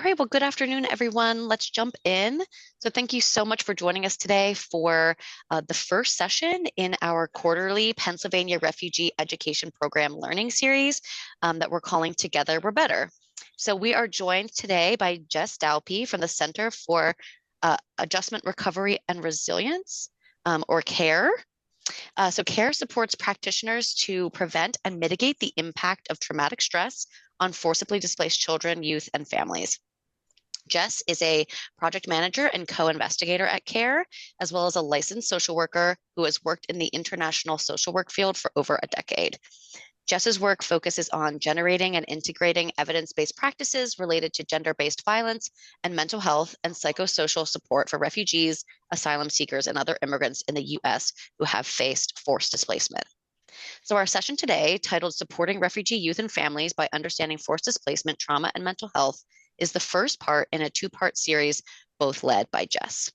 right, well, good afternoon, everyone. Let's jump in. So thank you so much for joining us today for the first session in our quarterly Pennsylvania Refugee Education Program Learning Series that we're calling Together We're Better. So we are joined today by Jess Dalpy from the Center for Adjustment, Recovery, and Resilience, or CARE. So CARE supports practitioners to prevent and mitigate the impact of traumatic stress on forcibly displaced children, youth, and families. Jess is a project manager and co-investigator at CARE, as well as a licensed social worker who has worked in the international social work field for over a decade. Jess's work focuses on generating and integrating evidence-based practices related to gender-based violence and mental health and psychosocial support for refugees, asylum seekers, and other immigrants in the U.S. who have faced forced displacement. So our session today, titled Supporting Refugee Youth and Families by Understanding Forced Displacement, Trauma, and Mental Health, is the first part in a two-part series, both led by Jess.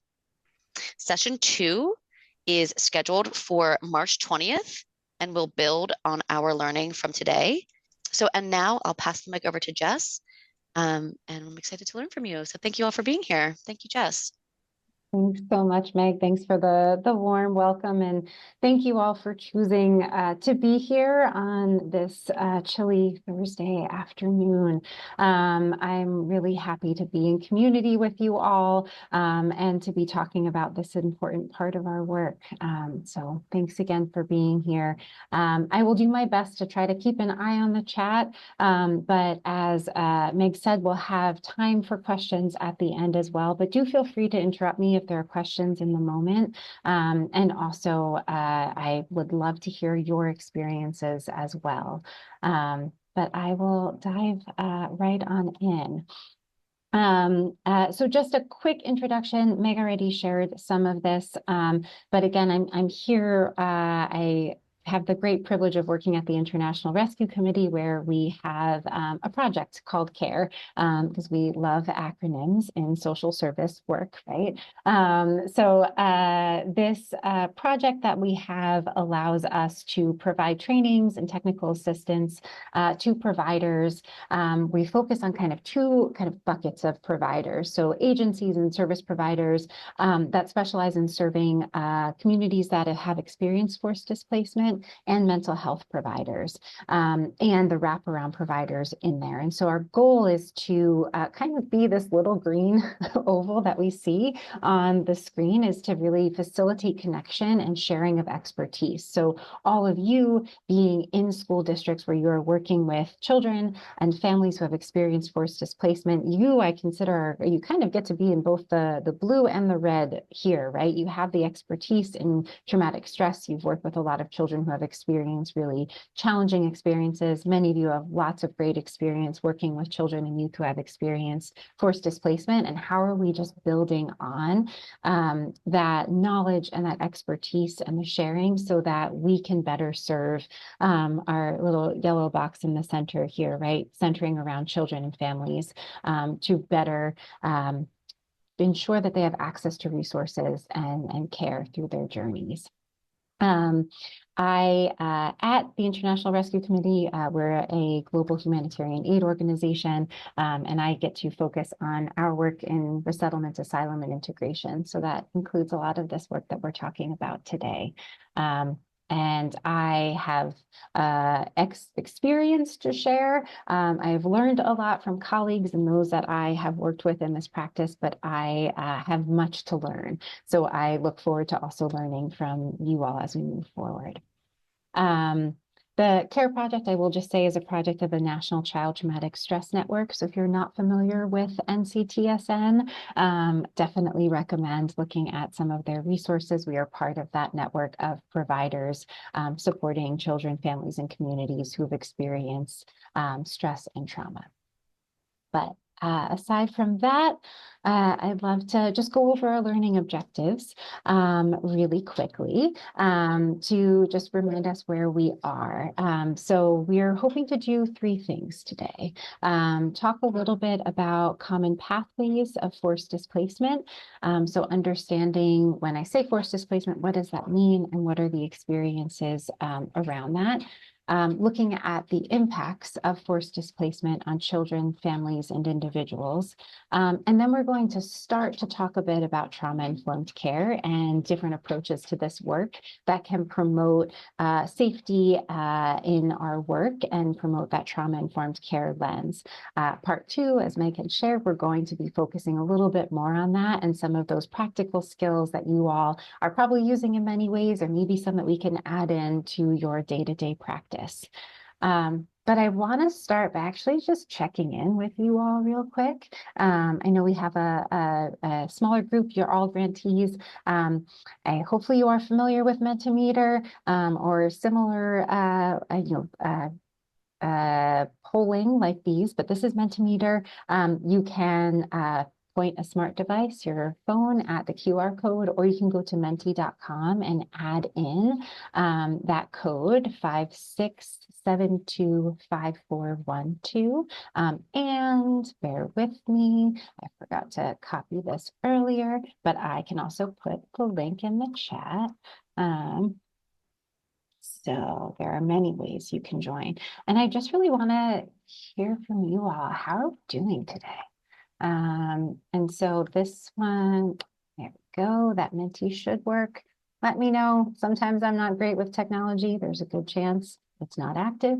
Session 2 is scheduled for March 20th and will build on our learning from today. And now I'll pass the mic over to Jess, and I'm excited to learn from you. So thank you all for being here. Thank you, Jess. Thanks so much, Meg. Thanks for the warm welcome, and thank you all for choosing to be here on this chilly Thursday afternoon. I'm really happy to be in community with you all and to be talking about this important part of our work. So thanks again for being here. I will do my best to try to keep an eye on the chat, but as Meg said, we'll have time for questions at the end as well, but do feel free to interrupt me if there are questions in the moment. And also, I would love to hear your experiences as well. But I will dive right on in. So just a quick introduction. Meg already shared some of this, but again, I'm here. I have the great privilege of working at the International Rescue Committee, where we have a project called CARE, because we love acronyms in social service work, right? This project that we have allows us to provide trainings and technical assistance to providers. We focus on two buckets of providers. So agencies and service providers that specialize in serving communities that have experienced forced displacement, and mental health providers, and the wraparound providers in there. And so our goal is to be this little green oval that we see on the screen, is to really facilitate connection and sharing of expertise. So all of you being in school districts where you are working with children and families who have experienced forced displacement, I consider you get to be in both the blue and the red here, right? You have the expertise in traumatic stress. You've worked with a lot of children who have experienced really challenging experiences. Many of you have lots of great experience working with children and youth who have experienced forced displacement. And how are we just building on that knowledge and that expertise and the sharing so that we can better serve our little yellow box in the center here, right? Centering around children and families to better ensure that they have access to resources and care through their journeys. At the International Rescue Committee, we're a global humanitarian aid organization, and I get to focus on our work in resettlement, asylum, and integration. So that includes a lot of this work that we're talking about today. And I have experience to share. I've learned a lot from colleagues and those that I have worked with in this practice, but I have much to learn. So I look forward to also learning from you all as we move forward. The CARE project, I will just say, is a project of the National Child Traumatic Stress Network. So if you're not familiar with NCTSN, definitely recommend looking at some of their resources. We are part of that network of providers supporting children, families, and communities who have experienced stress and trauma. But aside from that, I'd love to just go over our learning objectives really quickly to just remind us where we are. So we're hoping to do three things today. Talk a little bit about common pathways of forced displacement. So understanding, when I say forced displacement, what does that mean and what are the experiences around that? looking at the impacts of forced displacement on children, families, and individuals. And then we're going to start to talk a bit about trauma-informed care and different approaches to this work that can promote safety in our work and promote that trauma-informed care lens. Part two, as Meg had shared, we're going to be focusing a little bit more on that and some of those practical skills that you all are probably using in many ways, or maybe some that we can add into your day-to-day practice. But I want to start by actually just checking in with you all real quick. I know we have a smaller group. You're all grantees. Hopefully you are familiar with Mentimeter or similar, polling like these, but this is Mentimeter. You can point a smart device, your phone, at the QR code, or you can go to menti.com and add in that code 56725412. And bear with me, I forgot to copy this earlier, but I can also put the link in the chat. So there are many ways you can join. And I just really want to hear from you all. How are we doing today? And so this one, there we go. That Menti should work. Let me know. Sometimes I'm not great with technology. There's a good chance it's not active.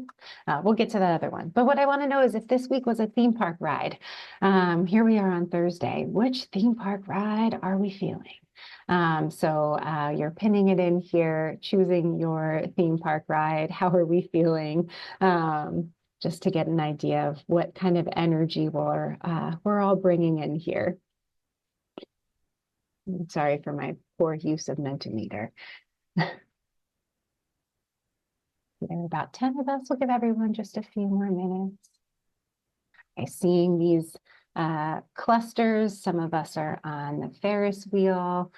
We'll get to that other one. But what I want to know is if this week was a theme park ride. Here we are on Thursday. Which theme park ride are we feeling? So you're pinning it in here, choosing your theme park ride. How are we feeling? Just to get an idea of what kind of energy we're all bringing in here. Sorry for my poor use of Mentimeter. There are about 10 of us. We'll give everyone just a few more minutes. Okay, seeing these clusters, some of us are on the Ferris wheel,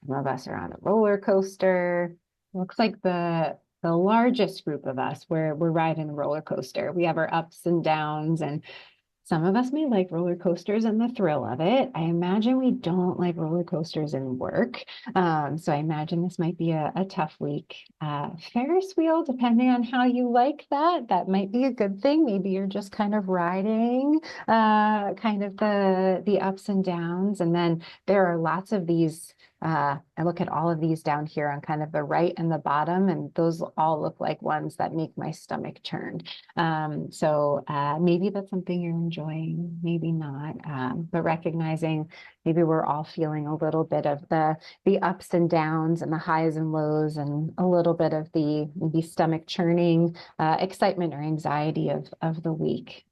some of us are on a roller coaster. Looks like the largest group of us, we're riding a roller coaster. We have our ups and downs, and some of us may like roller coasters and the thrill of it. I imagine we don't like roller coasters in work. So I imagine this might be a tough week. Ferris wheel, depending on how you like that might be a good thing. Maybe you're just kind of riding kind of the ups and downs. And then there are lots of these. I look at all of these down here on kind of the right and the bottom, and those all look like ones that make my stomach turn. So maybe that's something you're enjoying, maybe not, but recognizing maybe we're all feeling a little bit of the ups and downs and the highs and lows, and a little bit of the maybe stomach churning excitement or anxiety of the week.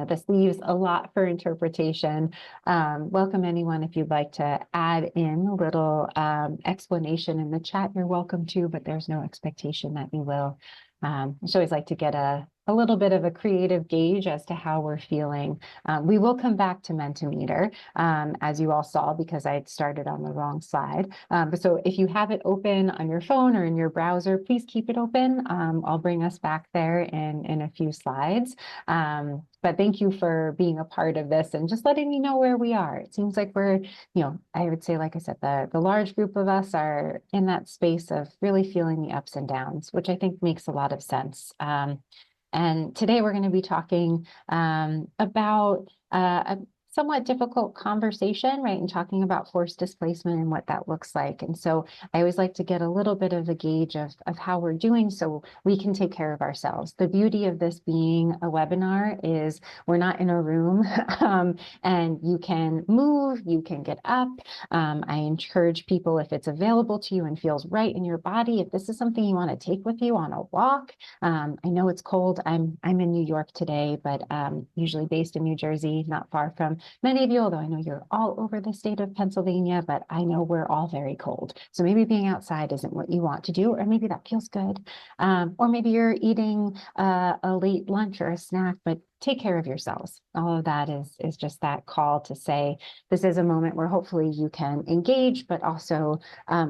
This leaves a lot for interpretation. Welcome anyone if you'd like to add in a little explanation in the chat, you're welcome to, but there's no expectation that you will. I just always like to get a little bit of a creative gauge as to how we're feeling. We will come back to Mentimeter, as you all saw, because I had started on the wrong slide. So if you have it open on your phone or in your browser, please keep it open. I'll bring us back there in a few slides. But thank you for being a part of this and just letting me know where we are. It seems like we're, I would say, like I said, the large group of us are in that space of really feeling the ups and downs, which I think makes a lot of sense. And today we're going to be talking about a somewhat difficult conversation, right? And talking about forced displacement and what that looks like. And so I always like to get a little bit of a gauge of how we're doing so we can take care of ourselves. The beauty of this being a webinar is we're not in a room and you can move, you can get up. I encourage people, if it's available to you and feels right in your body, if this is something you want to take with you on a walk. I know it's cold. I'm in New York today, but usually based in New Jersey, not far from many of you, although I know you're all over the state of Pennsylvania, but I know we're all very cold. So maybe being outside isn't what you want to do, or maybe that feels good. Or maybe you're eating a late lunch or a snack, but take care of yourselves. All of that is just that call to say, this is a moment where hopefully you can engage, but also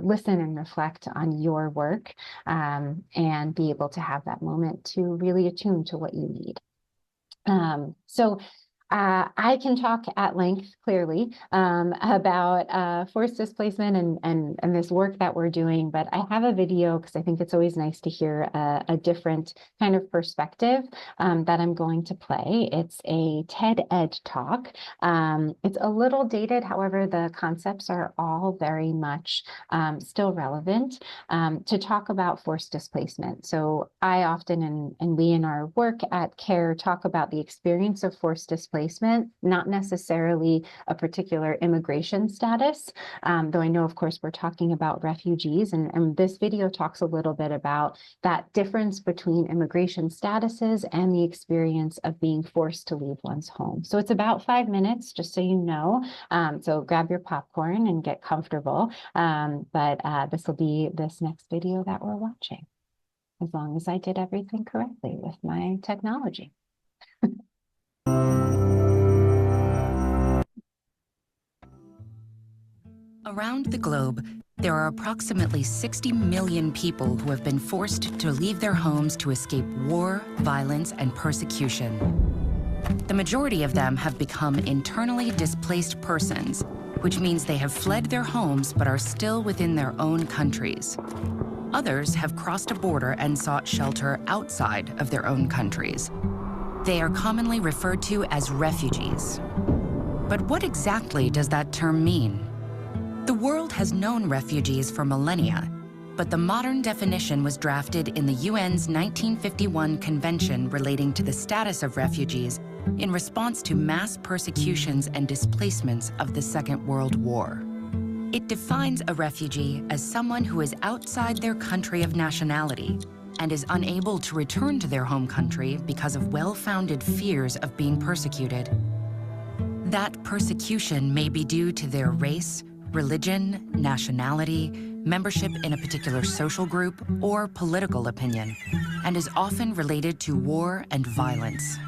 listen and reflect on your work and be able to have that moment to really attune to what you need. So I can talk at length, clearly, about forced displacement and this work that we're doing, but I have a video because I think it's always nice to hear a different kind of perspective that I'm going to play. It's a TED Ed talk. It's a little dated, however, the concepts are all very much still relevant to talk about forced displacement. So I often, and we in our work at CARE, talk about the experience of forced displacement, not necessarily a particular immigration status, though I know, of course, we're talking about refugees, and this video talks a little bit about that difference between immigration statuses and the experience of being forced to leave one's home. So it's about 5 minutes, just so you know. So grab your popcorn and get comfortable. But this will be this next video that we're watching, as long as I did everything correctly with my technology. Around the globe, there are approximately 60 million people who have been forced to leave their homes to escape war, violence, and persecution. The majority of them have become internally displaced persons, which means they have fled their homes but are still within their own countries. Others have crossed a border and sought shelter outside of their own countries. They are commonly referred to as refugees. But what exactly does that term mean? The world has known refugees for millennia, but the modern definition was drafted in the UN's 1951 Convention relating to the status of refugees in response to mass persecutions and displacements of the Second World War. It defines a refugee as someone who is outside their country of nationality and is unable to return to their home country because of well-founded fears of being persecuted. That persecution may be due to their race, religion, nationality, membership in a particular social group, or political opinion, and is often related to war and violence.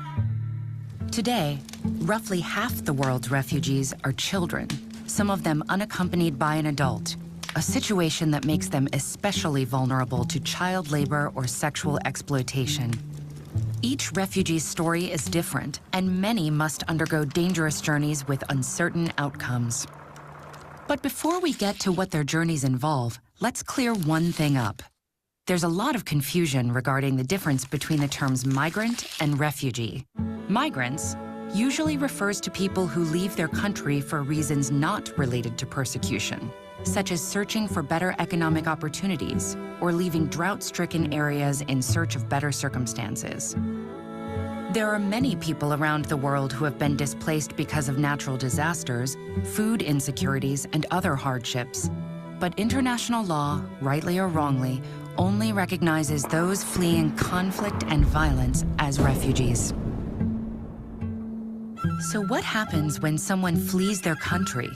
Today, roughly half the world's refugees are children, some of them unaccompanied by an adult, a situation that makes them especially vulnerable to child labor or sexual exploitation. Each refugee's story is different, and many must undergo dangerous journeys with uncertain outcomes. But before we get to what their journeys involve, let's clear one thing up. There's a lot of confusion regarding the difference between the terms migrant and refugee. Migrants usually refers to people who leave their country for reasons not related to persecution, such as searching for better economic opportunities or leaving drought-stricken areas in search of better circumstances. There are many people around the world who have been displaced because of natural disasters, food insecurities, and other hardships. But international law, rightly or wrongly, only recognizes those fleeing conflict and violence as refugees. So what happens when someone flees their country?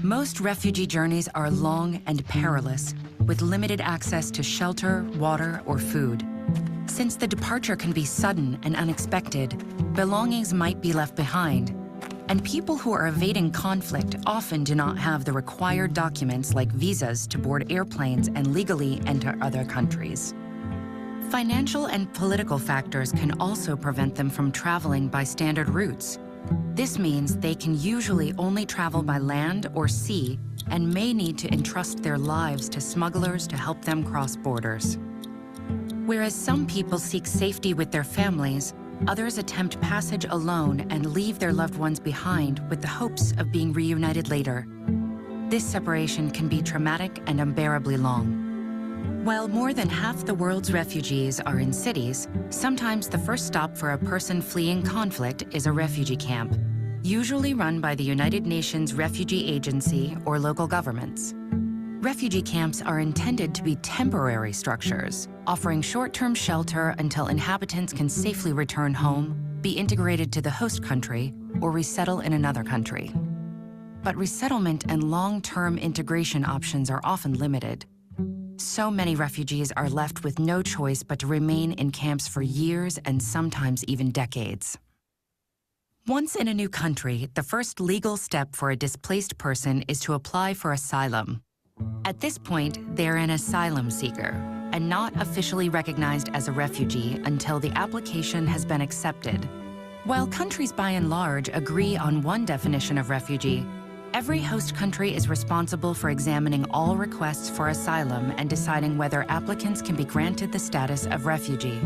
Most refugee journeys are long and perilous, with limited access to shelter, water, or food. Since the departure can be sudden and unexpected, belongings might be left behind, and people who are evading conflict often do not have the required documents like visas to board airplanes and legally enter other countries. Financial and political factors can also prevent them from traveling by standard routes. This means they can usually only travel by land or sea and may need to entrust their lives to smugglers to help them cross borders. Whereas some people seek safety with their families, others attempt passage alone and leave their loved ones behind with the hopes of being reunited later. This separation can be traumatic and unbearably long. While more than half the world's refugees are in cities, sometimes the first stop for a person fleeing conflict is a refugee camp, usually run by the United Nations Refugee Agency or local governments. Refugee camps are intended to be temporary structures, offering short-term shelter until inhabitants can safely return home, be integrated to the host country, or resettle in another country. But resettlement and long-term integration options are often limited. So many refugees are left with no choice but to remain in camps for years and sometimes even decades. Once in a new country, the first legal step for a displaced person is to apply for asylum. At this point, they're an asylum seeker and not officially recognized as a refugee until the application has been accepted. While countries by and large agree on one definition of refugee, every host country is responsible for examining all requests for asylum and deciding whether applicants can be granted the status of refugee.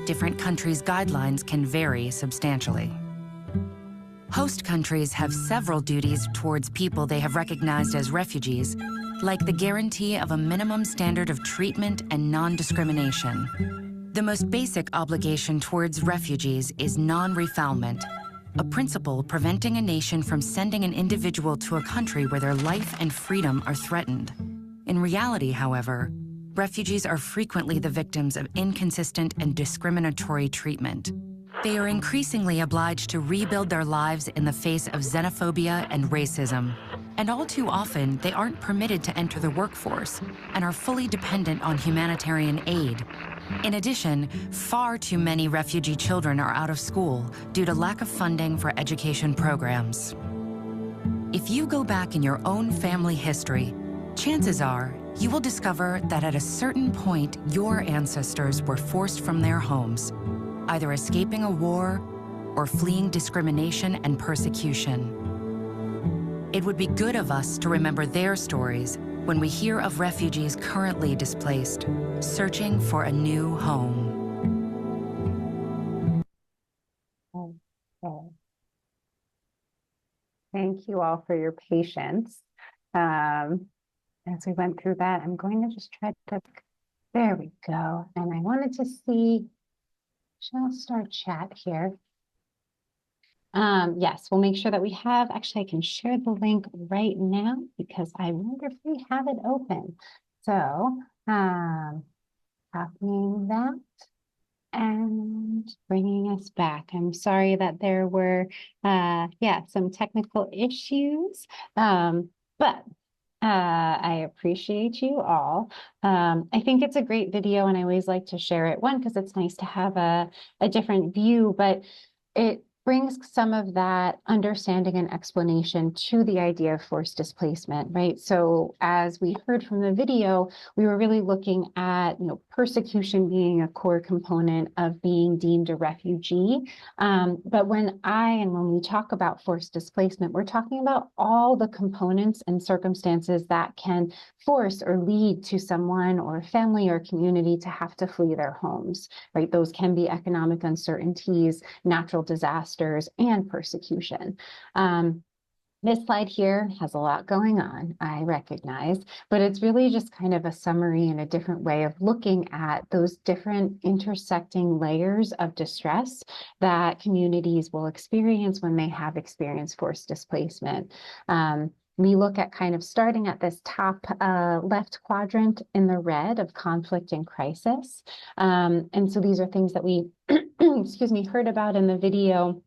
Different countries' guidelines can vary substantially. Host countries have several duties towards people they have recognized as refugees, like the guarantee of a minimum standard of treatment and non-discrimination. The most basic obligation towards refugees is non-refoulement, a principle preventing a nation from sending an individual to a country where their life and freedom are threatened. In reality, however, refugees are frequently the victims of inconsistent and discriminatory treatment. They are increasingly obliged to rebuild their lives in the face of xenophobia and racism. And all too often, they aren't permitted to enter the workforce and are fully dependent on humanitarian aid. In addition, far too many refugee children are out of school due to lack of funding for education programs. If you go back in your own family history, chances are you will discover that at a certain point, your ancestors were forced from their homes, either escaping a war or fleeing discrimination and persecution. It would be good of us to remember their stories when we hear of refugees currently displaced, searching for a new home. Okay. Thank you all for your patience. As we went through that, I'm going to just try to, there we go. And I wanted to see, shall I start chat here? Yes, we'll make sure that we have, actually, I can share the link right now because I wonder if we have it open. So, copying that and bringing us back. I'm sorry that there were, some technical issues, but I appreciate you all. I think it's a great video and I always like to share it. One, because it's nice to have a different view, but it brings some of that understanding and explanation to the idea of forced displacement, right? So as we heard from the video, we were really looking at, persecution being a core component of being deemed a refugee. But when we talk about forced displacement, we're talking about all the components and circumstances that can force or lead to someone or family or community to have to flee their homes, right? Those can be economic uncertainties, natural disasters, and persecution. This slide here has a lot going on, I recognize, but it's really just kind of a summary and a different way of looking at those different intersecting layers of distress that communities will experience when they have experienced forced displacement. We look at kind of starting at this top left quadrant in the red of conflict and crisis. And so these are things that we, heard about in the video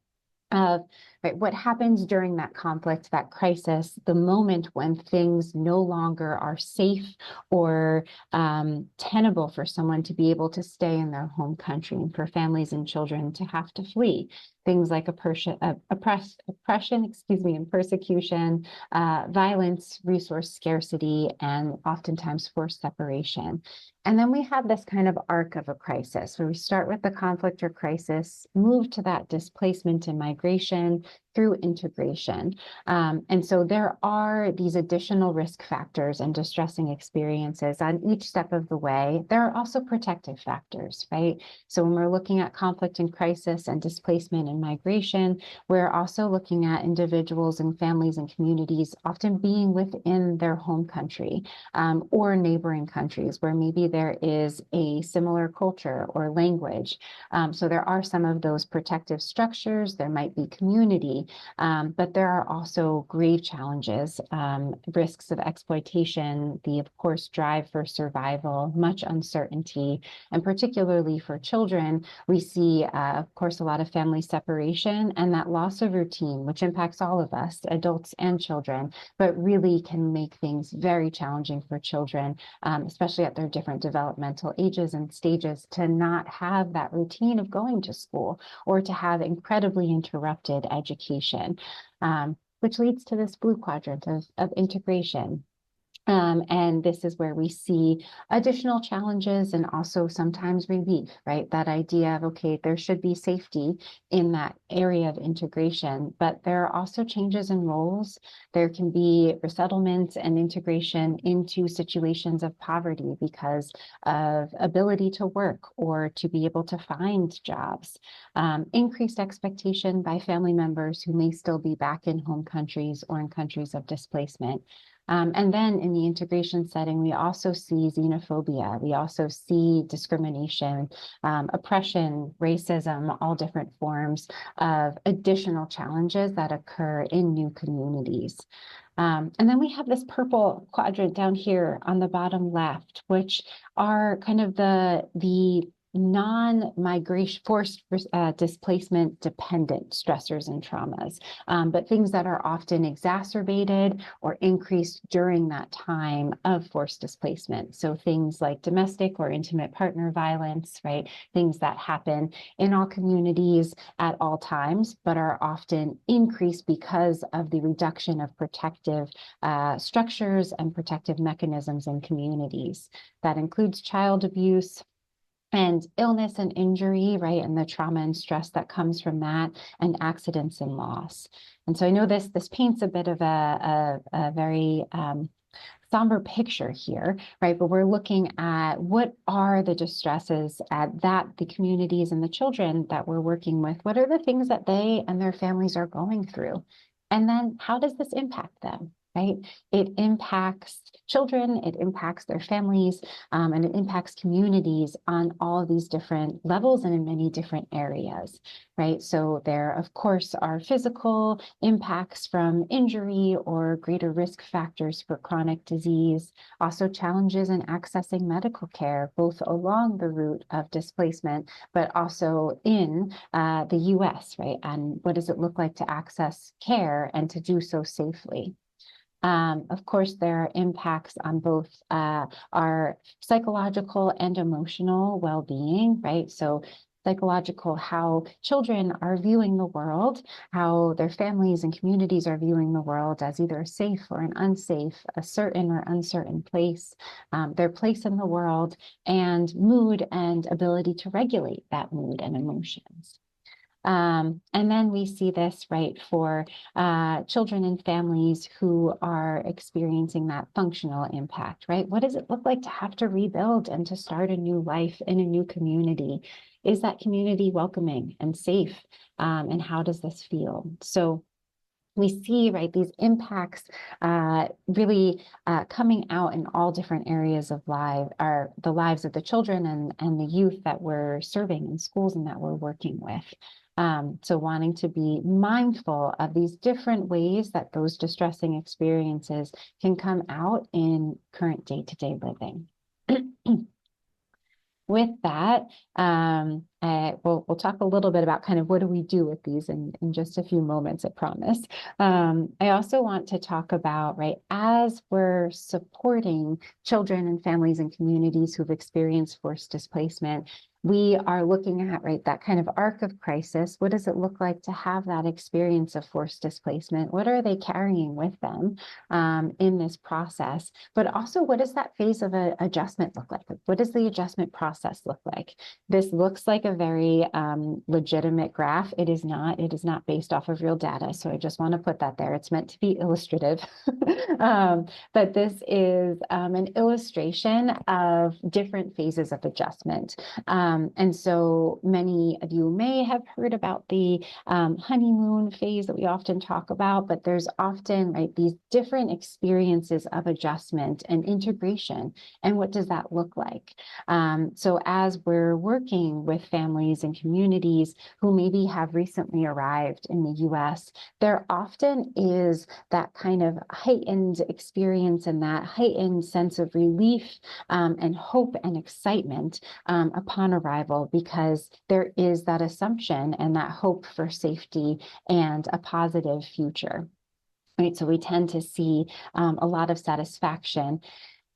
of what happens during that conflict, that crisis, the moment when things no longer are safe or tenable for someone to be able to stay in their home country and for families and children to have to flee. Things like oppression, and persecution, violence, resource scarcity, and oftentimes forced separation. And then we have this kind of arc of a crisis where we start with the conflict or crisis, move to that displacement and migration through integration. And so there are these additional risk factors and distressing experiences on each step of the way. There are also protective factors, right? So when we're looking at conflict and crisis and displacement and migration, we're also looking at individuals and families and communities often being within their home country or neighboring countries where maybe there is a similar culture or language. So there are some of those protective structures, there might be community, but there are also grave challenges, risks of exploitation, the, of course, drive for survival, much uncertainty, and particularly for children, we see, of course, a lot of family separation and that loss of routine, which impacts all of us, adults and children, but really can make things very challenging for children, especially at their different developmental ages and stages, to not have that routine of going to school or to have incredibly interrupted education, which leads to this blue quadrant of integration. And this is where we see additional challenges and also sometimes relief, right? That idea of, okay, there should be safety in that area of integration, but there are also changes in roles. There can be resettlement and integration into situations of poverty because of ability to work or to be able to find jobs. Increased expectation by family members who may still be back in home countries or in countries of displacement. And then in the integration setting, we also see xenophobia. We also see discrimination, oppression, racism, all different forms of additional challenges that occur in new communities. And then we have this purple quadrant down here on the bottom left, which are kind of the non-migration, forced displacement dependent stressors and traumas, but things that are often exacerbated or increased during that time of forced displacement. So things like domestic or intimate partner violence, right? Things that happen in all communities at all times, but are often increased because of the reduction of protective structures and protective mechanisms in communities. That includes child abuse, and illness and injury, right? And the trauma and stress that comes from that, and accidents and loss. And so I know this paints a bit of a very somber picture here, right? But we're looking at what are the distresses that the communities and the children that we're working with, what are the things that they and their families are going through? And then how does this impact them? Right? It impacts children, it impacts their families, and it impacts communities on all of these different levels and in many different areas, right? So there, of course, are physical impacts from injury or greater risk factors for chronic disease, also challenges in accessing medical care, both along the route of displacement, but also in the US, right? And what does it look like to access care and to do so safely? Of course, there are impacts on both our psychological and emotional well-being, right? So psychological, how children are viewing the world, how their families and communities are viewing the world as either safe or an unsafe, a certain or uncertain place, their place in the world, and mood and ability to regulate that mood and emotions. And then we see this, right, for children and families who are experiencing that functional impact, right? What does it look like to have to rebuild and to start a new life in a new community? Is that community welcoming and safe? And how does this feel? So we see, right, these impacts really coming out in all different areas of the lives of the children and the youth that we're serving in schools and that we're working with. So wanting to be mindful of these different ways that those distressing experiences can come out in current day-to-day living. With that, we'll talk a little bit about kind of what do we do with these in just a few moments, I promise. I also want to talk about, right, as we're supporting children and families and communities who've experienced forced displacement, we are looking at, right, that kind of arc of crisis. What does it look like to have that experience of forced displacement? What are they carrying with them in this process? But also, what does that phase of adjustment look like? What does the adjustment process look like? This looks like a very legitimate graph. It is not based off of real data. So I just want to put that there. It's meant to be illustrative. But this is an illustration of different phases of adjustment. And so many of you may have heard about the honeymoon phase that we often talk about, but there's often, right, these different experiences of adjustment and integration. And what does that look like? So as we're working with families and communities who maybe have recently arrived in the US, there often is that kind of heightened experience and that heightened sense of relief and hope and excitement upon arrival, because there is that assumption and that hope for safety and a positive future. Right, so we tend to see a lot of satisfaction.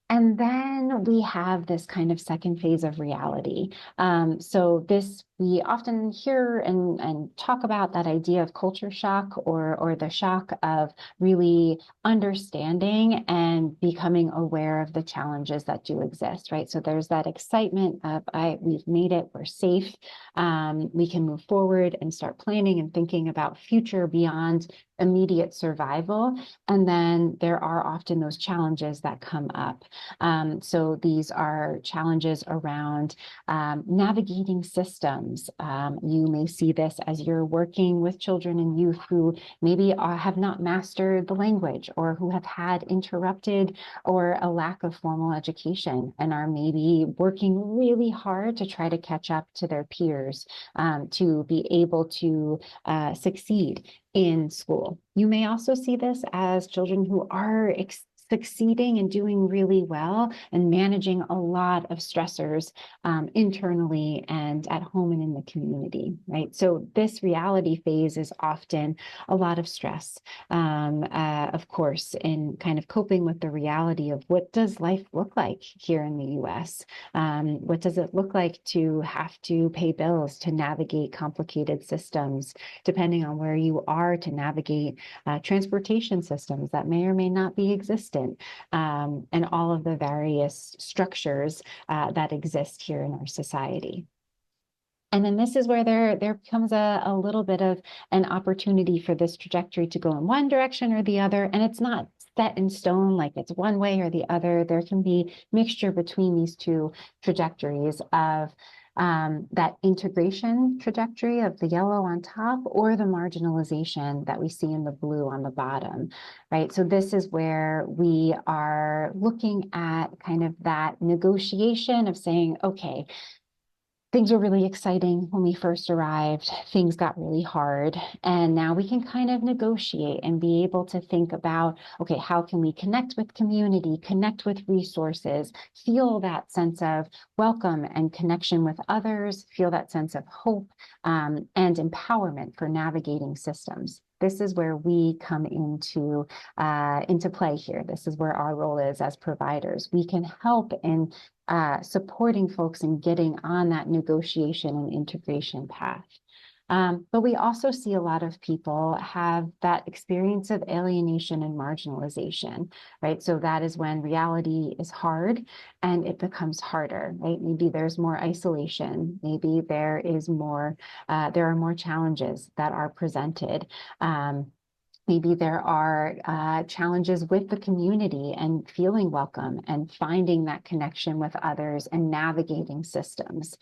And then we have this kind of second phase of reality. So this we often hear and talk about that idea of culture shock, or the shock of really understanding and becoming aware of the challenges that do exist, right? So there's that excitement of, we've made it, we're safe, we can move forward and start planning and thinking about future beyond immediate survival. And then there are often those challenges that come up. So these are challenges around navigating systems. You may see this as you're working with children and youth who maybe have not mastered the language, or who have had interrupted or a lack of formal education, and are maybe working really hard to try to catch up to their peers, to be able to succeed in school. You may also see this as children who are succeeding and doing really well and managing a lot of stressors internally and at home and in the community, right? So this reality phase is often a lot of stress, of course, in kind of coping with the reality of what does life look like here in the US? What does it look like to have to pay bills, to navigate complicated systems, depending on where you are, to navigate transportation systems that may or may not be existent, and all of the various structures that exist here in our society. And then this is where there becomes a little bit of an opportunity for this trajectory to go in one direction or the other. And it's not set in stone, like it's one way or the other. There can be mixture between these two trajectories of that integration trajectory of the yellow on top, or the marginalization that we see in the blue on the bottom, right? So this is where we are looking at kind of that negotiation of saying, okay, things were really exciting when we first arrived. Things got really hard. And now we can kind of negotiate and be able to think about, okay, how can we connect with community, connect with resources, feel that sense of welcome and connection with others, feel that sense of hope and empowerment for navigating systems. This is where we come into play here. This is where our role is as providers. We can help in supporting folks in getting on that negotiation and integration path. But we also see a lot of people have that experience of alienation and marginalization, right? So that is when reality is hard and it becomes harder, right? Maybe there's more isolation. Maybe there is more, there are more challenges that are presented. Maybe there are challenges with the community and feeling welcome and finding that connection with others and navigating systems.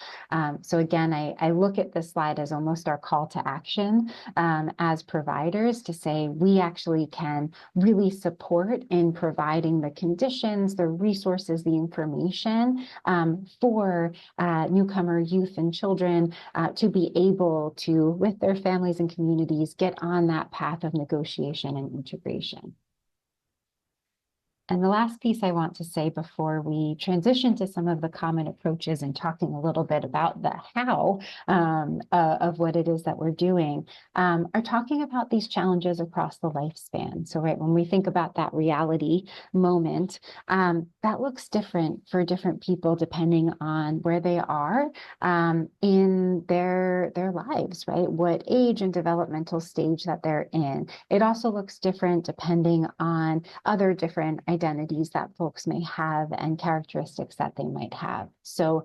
So again, I look at this slide as almost our call to action as providers to say we actually can really support in providing the conditions, the resources, the information for newcomer youth and children to be able to, with their families and communities, get on that path of negotiation and integration. And the last piece I want to say before we transition to some of the common approaches and talking a little bit about the how of what it is that we're doing, are talking about these challenges across the lifespan. So right, when we think about that reality moment, that looks different for different people depending on where they are in their lives, right? What age and developmental stage that they're in. It also looks different depending on other different identities that folks may have and characteristics that they might have. So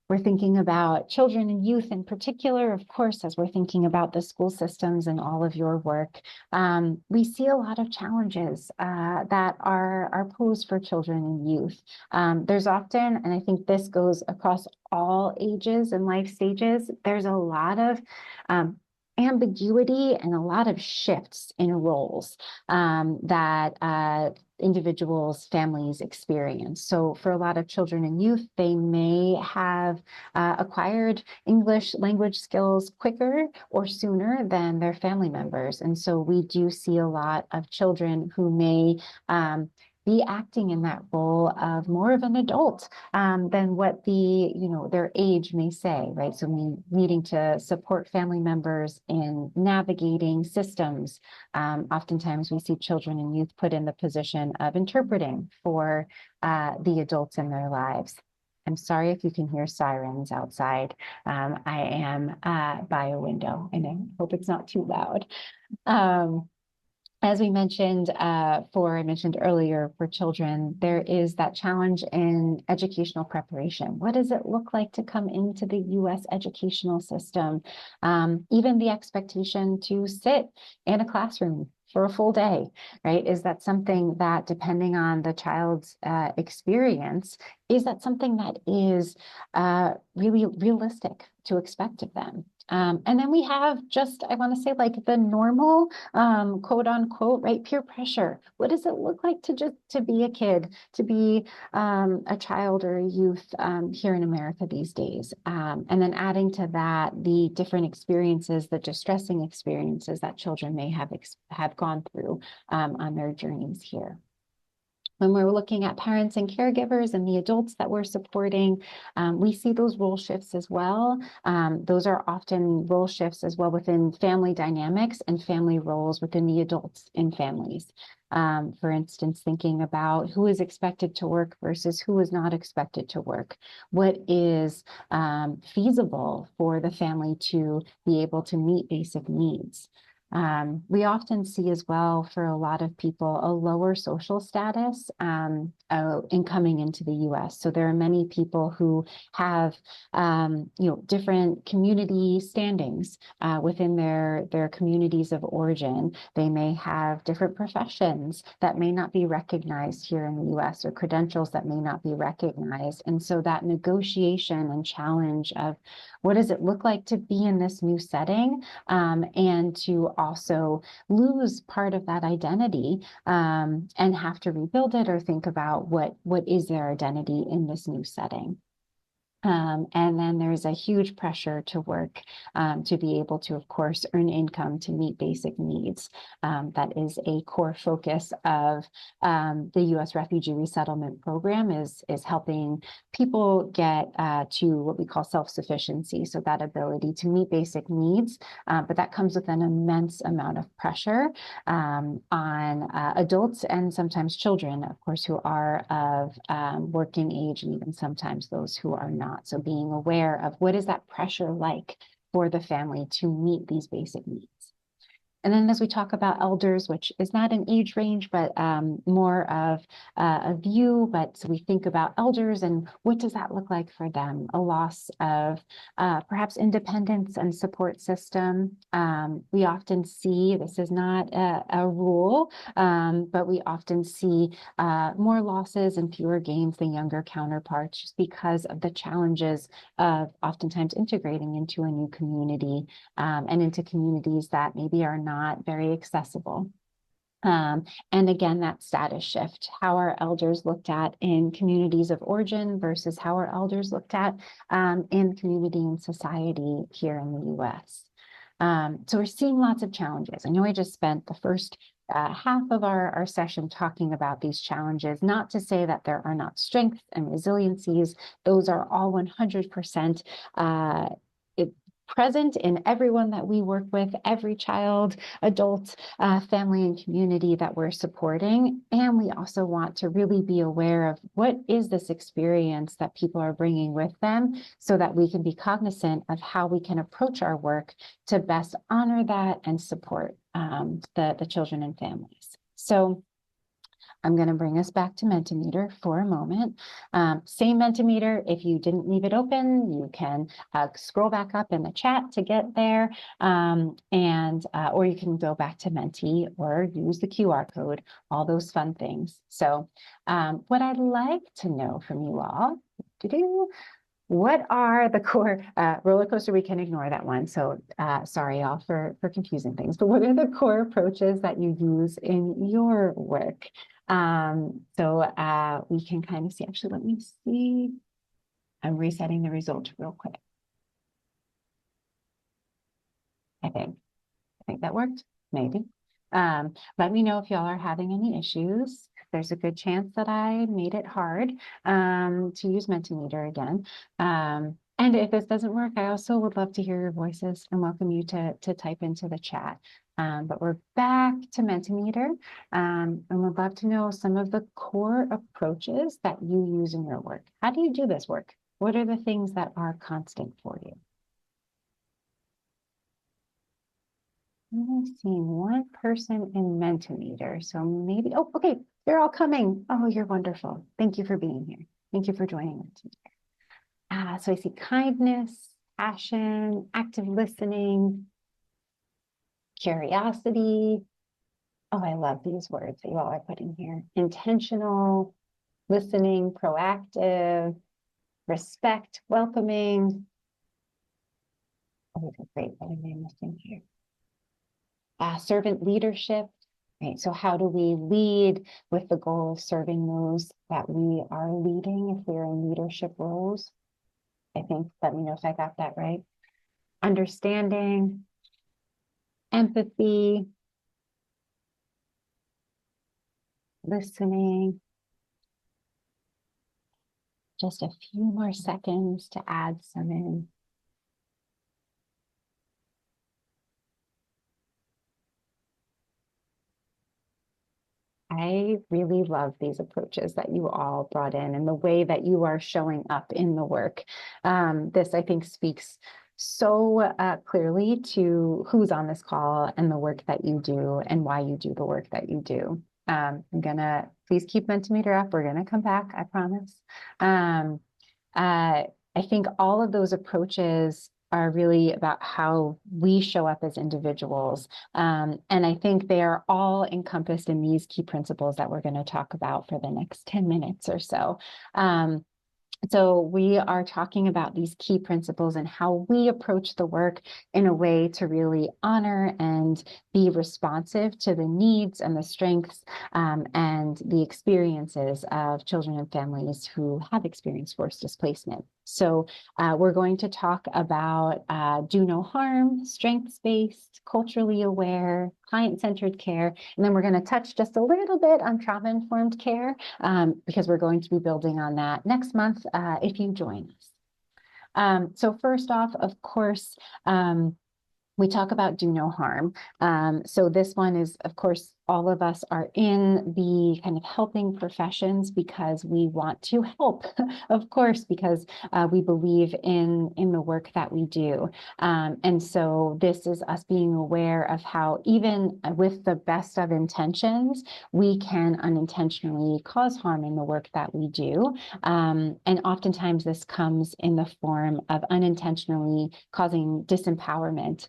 we're thinking about children and youth in particular, of course, as we're thinking about the school systems and all of your work. We see a lot of challenges that are posed for children and youth. There's often, and I think this goes across all ages and life stages, there's a lot of ambiguity and a lot of shifts in roles that individuals, families experience. So for a lot of children and youth, they may have acquired English language skills quicker or sooner than their family members. And so we do see a lot of children who may be acting in that role of more of an adult than what their age may say, right? So needing to support family members in navigating systems. Oftentimes we see children and youth put in the position of interpreting for the adults in their lives. I'm sorry if you can hear sirens outside. I am by a window, and I hope it's not too loud. As we mentioned, I mentioned earlier, for children, there is that challenge in educational preparation. What does it look like to come into the U.S. educational system? Even the expectation to sit in a classroom for a full day, right? Is that something that, depending on the child's experience, is that something that is really realistic to expect of them? And then we have just, I want to say, like the normal, quote unquote, right, peer pressure. What does it look like to be a kid, to be a child or a youth here in America these days? And then adding to that the different experiences, the distressing experiences that children may have gone through on their journeys here. When we're looking at parents and caregivers and the adults that we're supporting, we see those role shifts as well. Those are often role shifts as well within family dynamics and family roles within the adults in families. For instance, thinking about who is expected to work versus who is not expected to work. What is feasible for the family to be able to meet basic needs? We often see as well, for a lot of people, a lower social status in coming into the U.S. So there are many people who have, different community standings within their communities of origin. They may have different professions that may not be recognized here in the U.S. or credentials that may not be recognized. And so that negotiation and challenge of what does it look like to be in this new setting, and to also lose part of that identity and have to rebuild it or think about what is their identity in this new setting. And then there's a huge pressure to work to be able to, of course, earn income to meet basic needs. That is a core focus of the U.S. Refugee Resettlement Program, is helping people get to what we call self-sufficiency, so that ability to meet basic needs. But that comes with an immense amount of pressure on adults and sometimes children, of course, who are of working age, and even sometimes those who are not. So being aware of what is that pressure like for the family to meet these basic needs. And then as we talk about elders, which is not an age range, but more of a view, but so we think about elders and what does that look like for them? A loss of perhaps independence and support system. We often see, this is not a rule, but we often see more losses and fewer gains than younger counterparts, just because of the challenges of oftentimes integrating into a new community and into communities that maybe are not very accessible. And again, that status shift, how are elders looked at in communities of origin versus how are elders looked at in community and society here in the US. So we're seeing lots of challenges. I know I just spent the first half of our session talking about these challenges, not to say that there are not strengths and resiliencies. Those are all 100% present in everyone that we work with, every child, adult, family, and community that we're supporting. And we also want to really be aware of what is this experience that people are bringing with them, so that we can be cognizant of how we can approach our work to best honor that and support the children and families. So I'm going to bring us back to Mentimeter for a moment. Same Mentimeter. If you didn't leave it open, you can scroll back up in the chat to get there, or you can go back to Menti or use the QR code, all those fun things. So what I'd like to know from you all, what are the core roller coaster? We can ignore that one. So sorry, y'all, for confusing things. But what are the core approaches that you use in your work? So we can kind of see. Actually, let me see. I'm resetting the result real quick. I think that worked. Maybe. Let me know if y'all are having any issues. There's a good chance that I made it hard to use Mentimeter again. And if this doesn't work, I also would love to hear your voices and welcome you to type into the chat. But we're back to Mentimeter, and we'd love to know some of the core approaches that you use in your work. How do you do this work? What are the things that are constant for you? I'm seeing one person in Mentimeter, so maybe, oh, okay, they're all coming. Oh, you're wonderful. Thank you for being here. Thank you for joining Mentimeter. So I see kindness, passion, active listening, curiosity. Oh, I love these words that you all are putting here. Intentional, listening, proactive, respect, welcoming. Oh, these are great. What am I missing here? Servant leadership, right? So how do we lead with the goal of serving those that we are leading if we're in leadership roles? I think, let me know if I got that right. Understanding, empathy, listening. Just a few more seconds to add some in. I really love these approaches that you all brought in and the way that you are showing up in the work. This, I think, speaks so clearly to who's on this call and the work that you do and why you do the work that you do. I'm gonna, please keep Mentimeter up. We're gonna come back, I promise. I think all of those approaches are really about how we show up as individuals. And I think they are all encompassed in these key principles that we're going to talk about for the next 10 minutes or so. So we are talking about these key principles and how we approach the work in a way to really honor and be responsive to the needs and the strengths and the experiences of children and families who have experienced forced displacement. So we're going to talk about do no harm, strengths-based, culturally aware, client-centered care, and then we're going to touch just a little bit on trauma-informed care because we're going to be building on that next month if you join us. So first off, of course, we talk about do no harm. So this one is, of course, all of us are in the kind of helping professions because we want to help, of course, because we believe in the work that we do. And so this is us being aware of how even with the best of intentions, we can unintentionally cause harm in the work that we do. And oftentimes this comes in the form of unintentionally causing disempowerment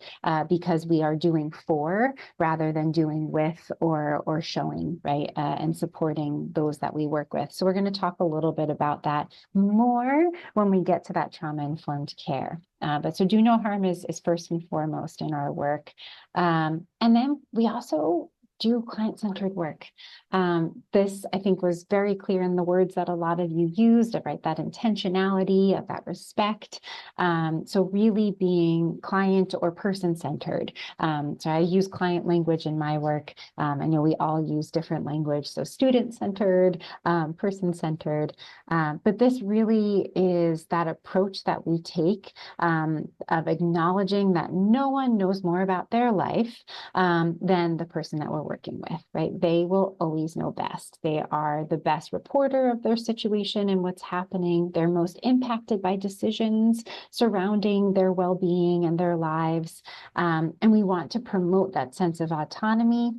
because we are doing for rather than doing with or showing, right, and supporting those that we work with. So we're going to talk a little bit about that more when we get to that trauma-informed care. But so do no harm is first and foremost in our work. And then we also do client-centered work. This, I think, was very clear in the words that a lot of you used, right? That intentionality, of that respect. So really being client or person-centered. So I use client language in my work. I know we all use different language, so student-centered, person-centered. But this really is that approach that we take of acknowledging that no one knows more about their life than the person that we're working with, right? They will always know best. They are the best reporter of their situation and what's happening. They're most impacted by decisions surrounding their well-being and their lives. And we want to promote that sense of autonomy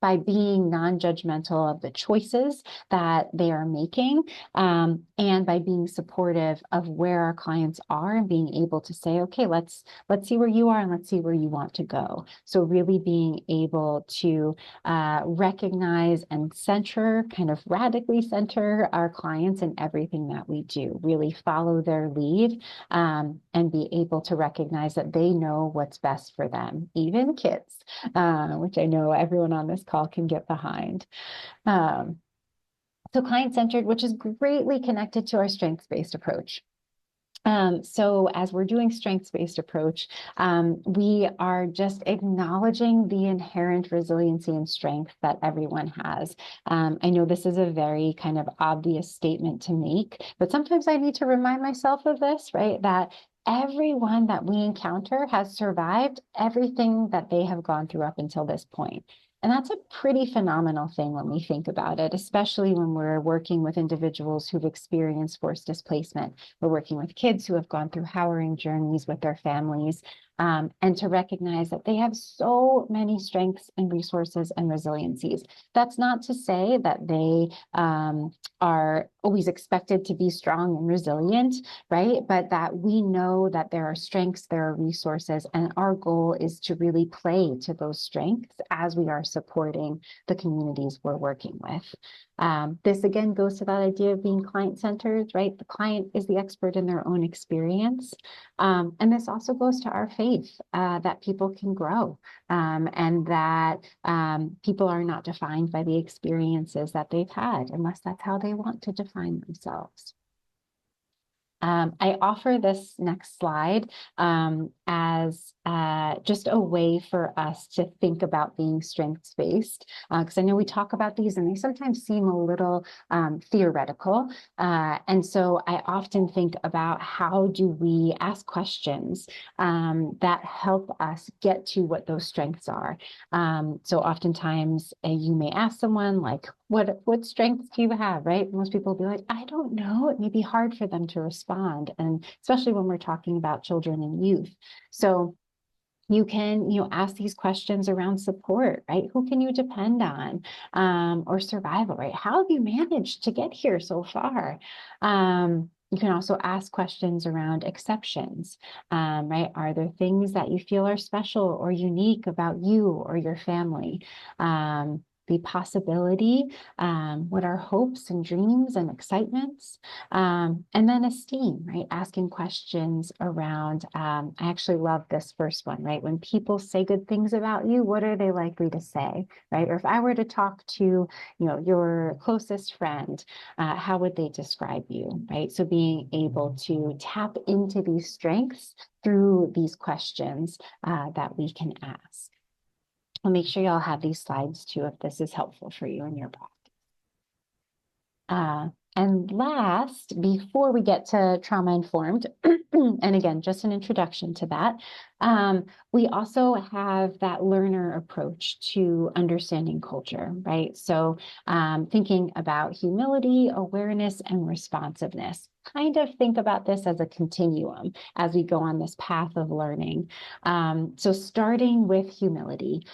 by being non-judgmental of the choices that they are making, and by being supportive of where our clients are and being able to say, okay, let's see where you are and let's see where you want to go. So really being able to recognize and center, kind of radically center our clients in everything that we do, really follow their lead and be able to recognize that they know what's best for them, even kids, which I know everyone on this call can get behind. So client-centered, which is greatly connected to our strengths-based approach. So as we're doing strengths-based approach, we are just acknowledging the inherent resiliency and strength that everyone has. I know this is a very kind of obvious statement to make, but sometimes I need to remind myself of this, right? That everyone that we encounter has survived everything that they have gone through up until this point. And that's a pretty phenomenal thing when we think about it, especially when we're working with individuals who've experienced forced displacement. We're working with kids who have gone through harrowing journeys with their families, and to recognize that they have so many strengths and resources and resiliencies. That's not to say that they are always expected to be strong and resilient, right? But that we know that there are strengths, there are resources, and our goal is to really play to those strengths as we are supporting the communities we're working with. This again goes to that idea of being client-centered, right? The client is the expert in their own experience. And this also goes to our faith that people can grow, and that people are not defined by the experiences that they've had, unless that's how they want to define themselves. I offer this next slide as just a way for us to think about being strengths-based, because I know we talk about these and they sometimes seem a little theoretical. And so I often think about how do we ask questions that help us get to what those strengths are. So oftentimes you may ask someone like, what strengths do you have, right? Most people will be like, I don't know. It may be hard for them to respond, and especially when we're talking about children and youth. So you can, ask these questions around support, right? Who can you depend on? Or survival, right? How have you managed to get here so far? You can also ask questions around exceptions, right? Are there things that you feel are special or unique about you or your family? The possibility, what are hopes and dreams and excitements, and then esteem, right? Asking questions around, I actually love this first one, right? When people say good things about you, what are they likely to say, right? Or if I were to talk to, your closest friend, how would they describe you, right? So being able to tap into these strengths through these questions that we can ask. I'll make sure y'all have these slides too, if this is helpful for you in your practice. And last, before we get to trauma-informed, and again, just an introduction to that, we also have that learner approach to understanding culture, right? So thinking about humility, awareness, and responsiveness. Kind of think about this as a continuum as we go on this path of learning. So starting with humility,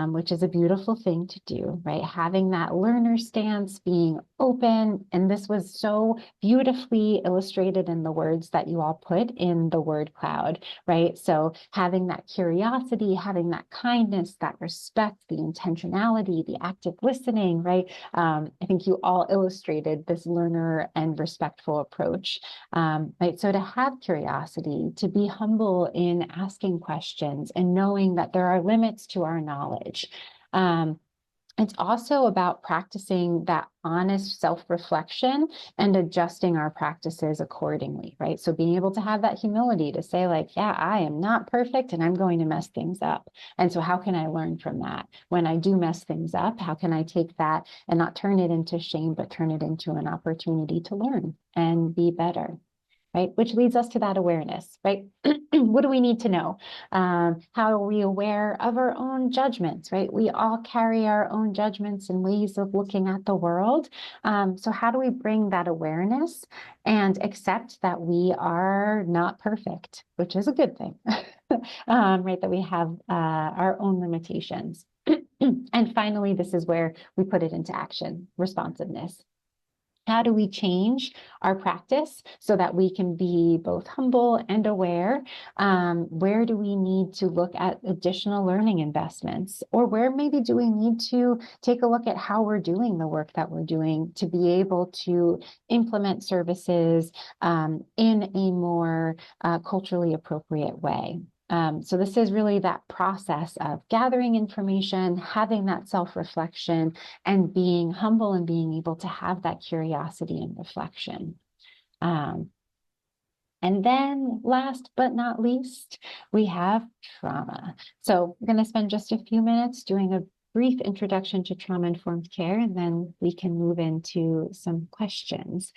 which is a beautiful thing to do, right? Having that learner stance, being open, and this was so beautifully illustrated in the words that you all put in the word cloud, right? So having that curiosity, having that kindness, that respect, the intentionality, the active listening, right? I think you all illustrated this learner and respectful approach, right? So to have curiosity, to be humble in asking questions and knowing that there are limits to our knowledge. It's also about practicing that honest self-reflection and adjusting our practices accordingly, right? So being able to have that humility to say like, yeah, I am not perfect and I'm going to mess things up. And so how can I learn from that? When I do mess things up, how can I take that and not turn it into shame, but turn it into an opportunity to learn and be better? Right? Which leads us to that awareness, right? What do we need to know? How are we aware of our own judgments, right? We all carry our own judgments and ways of looking at the world. So how do we bring that awareness and accept that we are not perfect, which is a good thing, right? That we have our own limitations. And finally, this is where we put it into action, responsiveness. How do we change our practice so that we can be both humble and aware? Where do we need to look at additional learning investments? Or where maybe do we need to take a look at how we're doing the work that we're doing to be able to implement services in a more culturally appropriate way? So this is really that process of gathering information, having that self-reflection, and being humble and being able to have that curiosity and reflection. And then last but not least, we have trauma. So we're going to spend just a few minutes doing a brief introduction to trauma-informed care, and then we can move into some questions.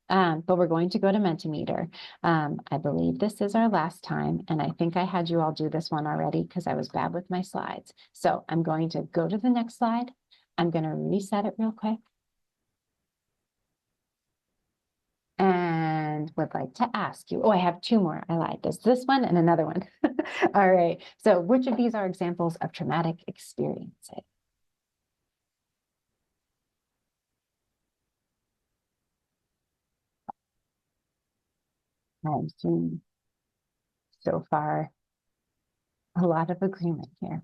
But we're going to go to Mentimeter. I believe this is our last time, and I think I had you all do this one already because I was bad with my slides. So I'm going to go to the next slide. I'm going to reset it real quick. And would like to ask you, oh, I have two more. I lied. There's this one and another one. All right. So which of these are examples of traumatic experiences? I'm seeing so far a lot of agreement here.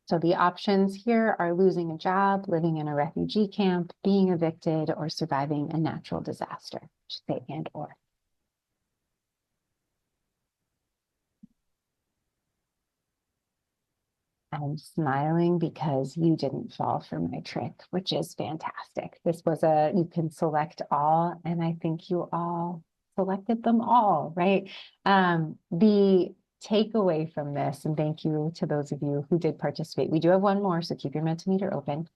So the options here are losing a job, living in a refugee camp, being evicted, or surviving a natural disaster. Should say and or. I'm smiling because you didn't fall for my trick, which is fantastic. This was you can select all, and I think you all selected them all, right? The takeaway from this, and thank you to those of you who did participate. We do have one more, so keep your Mentimeter open.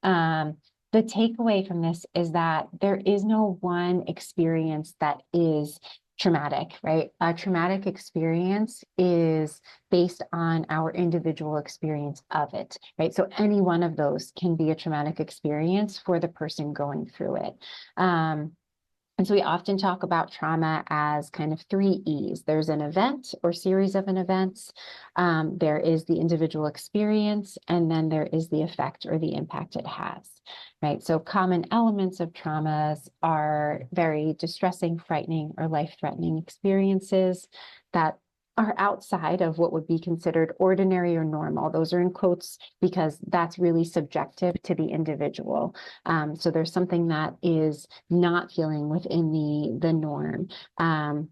The takeaway from this is that there is no one experience that is traumatic, right? A traumatic experience is based on our individual experience of it, right? So any one of those can be a traumatic experience for the person going through it. And so we often talk about trauma as kind of 3 E's. There's an event or series of an events. There is the individual experience, and then there is the effect or the impact it has, right? So common elements of traumas are very distressing, frightening, or life-threatening experiences that are outside of what would be considered ordinary or normal. Those are in quotes because that's really subjective to the individual. So there's something that is not feeling within the norm.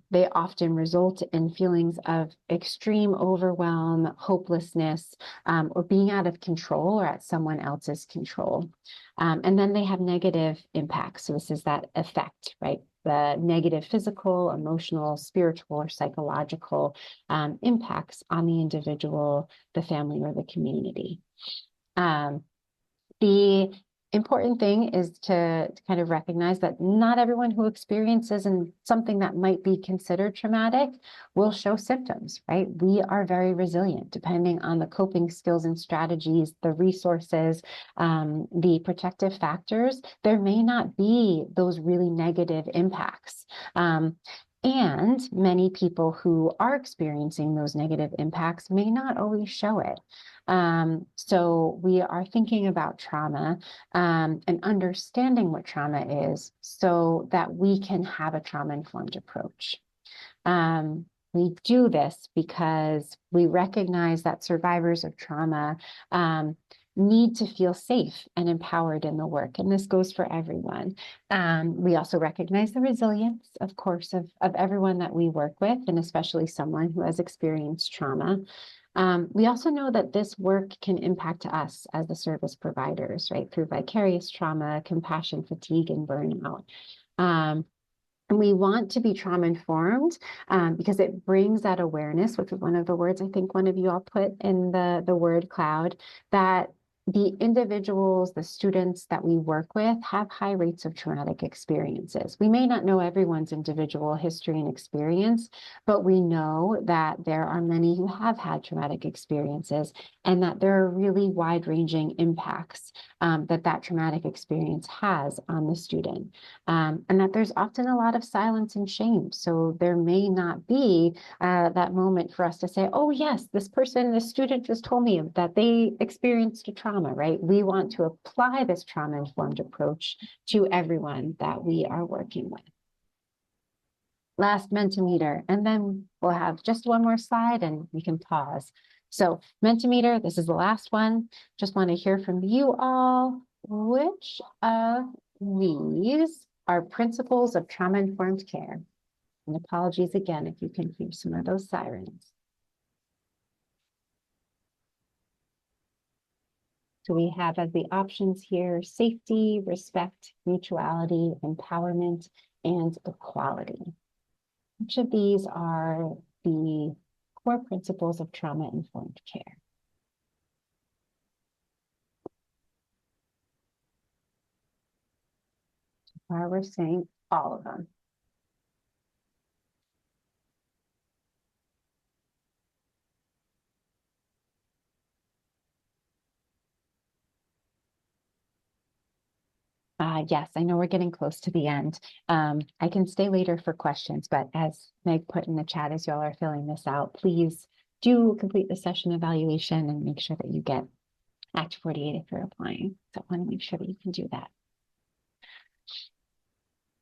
They often result in feelings of extreme overwhelm, hopelessness, or being out of control or at someone else's control. And then they have negative impacts. So this is that effect, right? The negative physical, emotional, spiritual, or psychological impacts on the individual, the family, or the community. The important thing is to kind of recognize that not everyone who experiences something that might be considered traumatic will show symptoms, right? We are very resilient depending on the coping skills and strategies, the resources, the protective factors. There may not be those really negative impacts. And many people who are experiencing those negative impacts may not always show it. So we are thinking about trauma and understanding what trauma is so that we can have a trauma-informed approach. We do this because we recognize that survivors of trauma need to feel safe and empowered in the work. And this goes for everyone. We also recognize the resilience, of course, of everyone that we work with, and especially someone who has experienced trauma. We also know that this work can impact us as the service providers, right, through vicarious trauma, compassion, fatigue, and burnout. And we want to be trauma-informed because it brings that awareness, which is one of the words I think one of you all put in the word cloud, that the individuals, the students that we work with have high rates of traumatic experiences. We may not know everyone's individual history and experience, but we know that there are many who have had traumatic experiences and that there are really wide-ranging impacts that traumatic experience has on the student. And that there's often a lot of silence and shame. So there may not be that moment for us to say, oh yes, this student just told me that they experienced a trauma, right? We want to apply this trauma-informed approach to everyone that we are working with. Last Mentimeter, and then we'll have just one more slide and we can pause. So Mentimeter, this is the last one. Just want to hear from you all. Which of these are principles of trauma-informed care? And apologies again if you can hear some of those sirens. So we have as the options here, safety, respect, mutuality, empowerment, and equality. Which of these are the core principles of trauma-informed care? We're seeing all of them. Yes, I know we're getting close to the end. I can stay later for questions, but as Meg put in the chat, as y'all are filling this out, please do complete the session evaluation and make sure that you get Act 48 if you're applying. So I want to make sure that you can do that.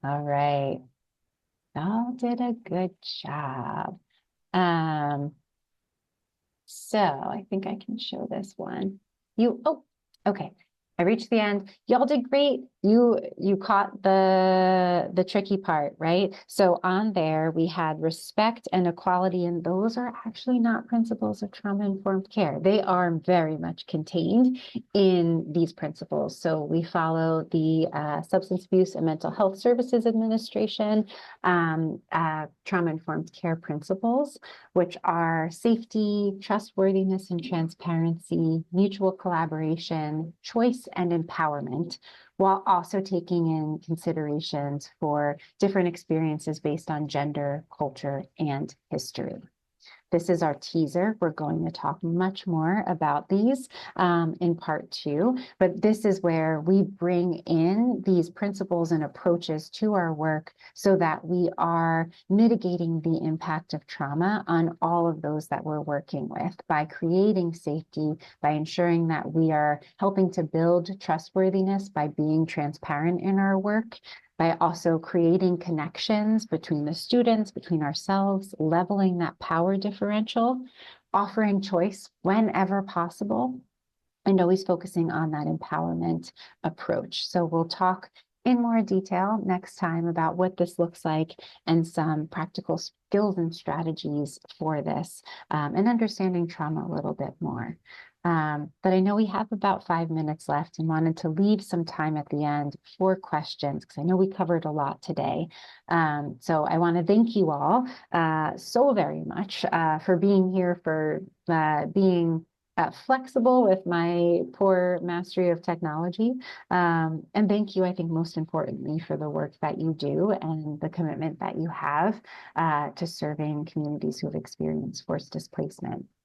All right. Y'all did a good job. So I think I can show this one. Oh, okay. I reached the end. Y'all did great. You caught the tricky part, right? So on there we had respect and equality, and those are actually not principles of trauma-informed care. They are very much contained in these principles. So we follow the Substance Abuse and Mental Health Services Administration trauma-informed care principles, which are safety, trustworthiness and transparency, mutual collaboration, choice and empowerment, while also taking in considerations for different experiences based on gender, culture, and history. This is our teaser. We're going to talk much more about these in part 2, but this is where we bring in these principles and approaches to our work so that we are mitigating the impact of trauma on all of those that we're working with by creating safety, by ensuring that we are helping to build trustworthiness by being transparent in our work, by also creating connections between the students, between ourselves, leveling that power differential, offering choice whenever possible, and always focusing on that empowerment approach. So we'll talk in more detail next time about what this looks like and some practical skills and strategies for this and understanding trauma a little bit more. But I know we have about 5 minutes left and wanted to leave some time at the end for questions because I know we covered a lot today. So I want to thank you all so very much for being here, for being flexible with my poor mastery of technology. And thank you, I think, most importantly, for the work that you do and the commitment that you have to serving communities who have experienced forced displacement.